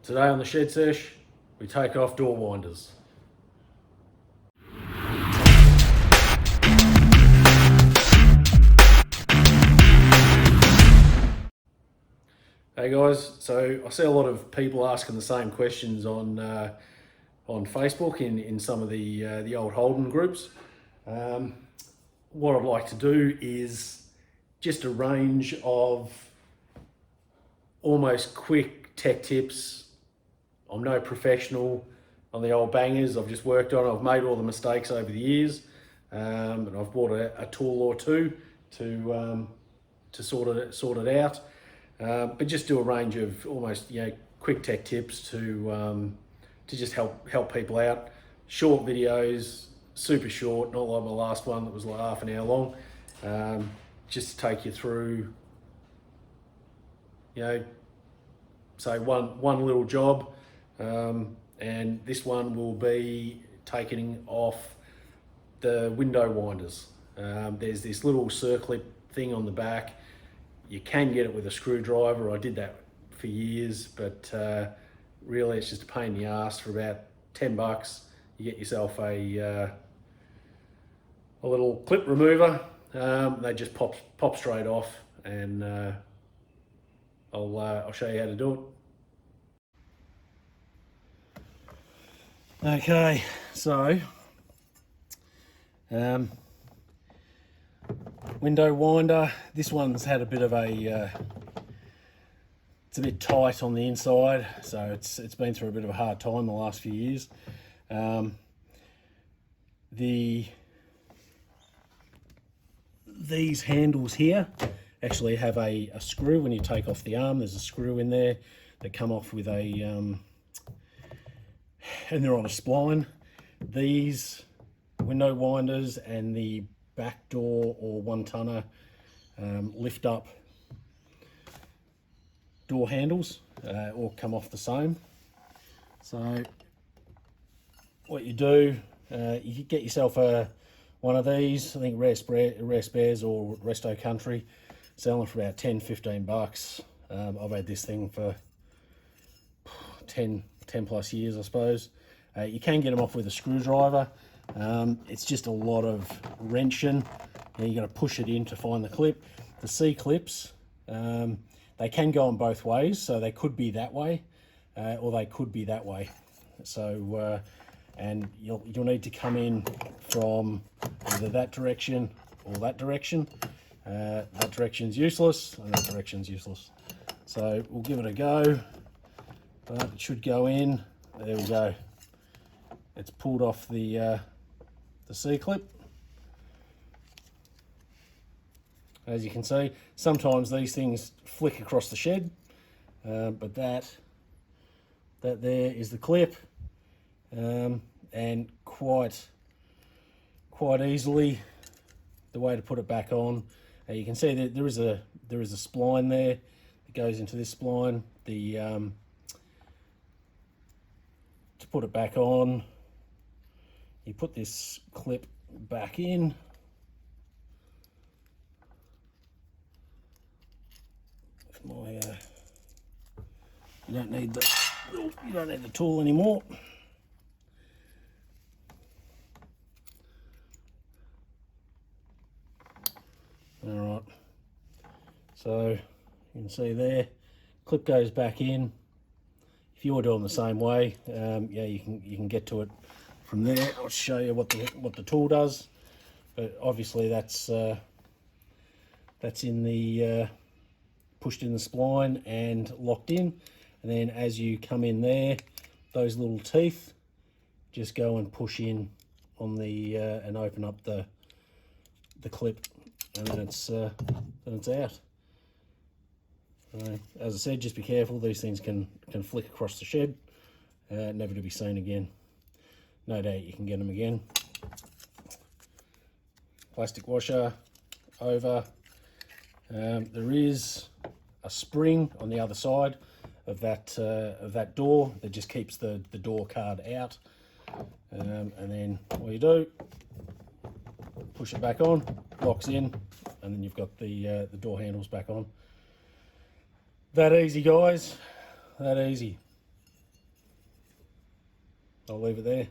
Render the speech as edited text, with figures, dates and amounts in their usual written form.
Today on the Shed Sesh, we take off door winders. Hey guys, so I see a lot of people asking the same questions on Facebook in some of the old Holden groups. What I'd like to do is just a range of almost quick tech tips. I'm no professional on the old bangers. I've just worked on it. I've made all the mistakes over the years, and I've bought a tool or two to sort it out. But just do a range of almost quick tech tips to just help people out. Short videos, super short, not like my last one that was like half an hour long. Just to take you through, say one little job, and this one will be taking off the window winders. There's this little circlip thing on the back. You can get it with a screwdriver. I did that for years, but really it's just a pain in the ass. For about $10, you get yourself a little clip remover. They just pop straight off, and I'll show you how to do it. Okay, so window winder. This one's had a bit of it's a bit tight on the inside, so it's been through a bit of a hard time the last few years. These handles here actually have a screw. When you take off the arm, there's a screw in there that come off with and they're on a spline. These window winders and the back door or 1-tonner lift up door handles or come off the same. So what you do, you get yourself one of these. I think Rare Spares or Resto Country selling for about $10-15. I've had this thing for 10 plus years, I suppose. You can get them off with a screwdriver. It's just a lot of wrenching, and you got to push it in to find the clip. The C clips, they can go on both ways, so they could be that way, or they could be that way. So, and you'll need to come in from either that direction or that direction. That direction's useless, and that direction's useless. So we'll give it a go, but it should go in. There we go. It's pulled off the C-clip. As you can see, sometimes these things flick across the shed, but that there is the clip, and quite easily the way to put it back on. You can see that there is a spline there that goes into this spline. To put it back on, you put this clip back in. You don't need the tool anymore. All right. So you can see there, clip goes back in. If you're doing the same way, you can get to it from there. I'll show you what the tool does, but obviously that's in the pushed in the spline and locked in, and then as you come in there, those little teeth just go and push in on the and open up the clip, and then it's out. As I said, just be careful. These things can flick across the shed, never to be seen again. No doubt you can get them again. Plastic washer over. There is a spring on the other side of that door that just keeps the door card out. And then what you do, push it back on, locks in, and then you've got the door handles back on. That easy, guys, that easy. I'll leave it there.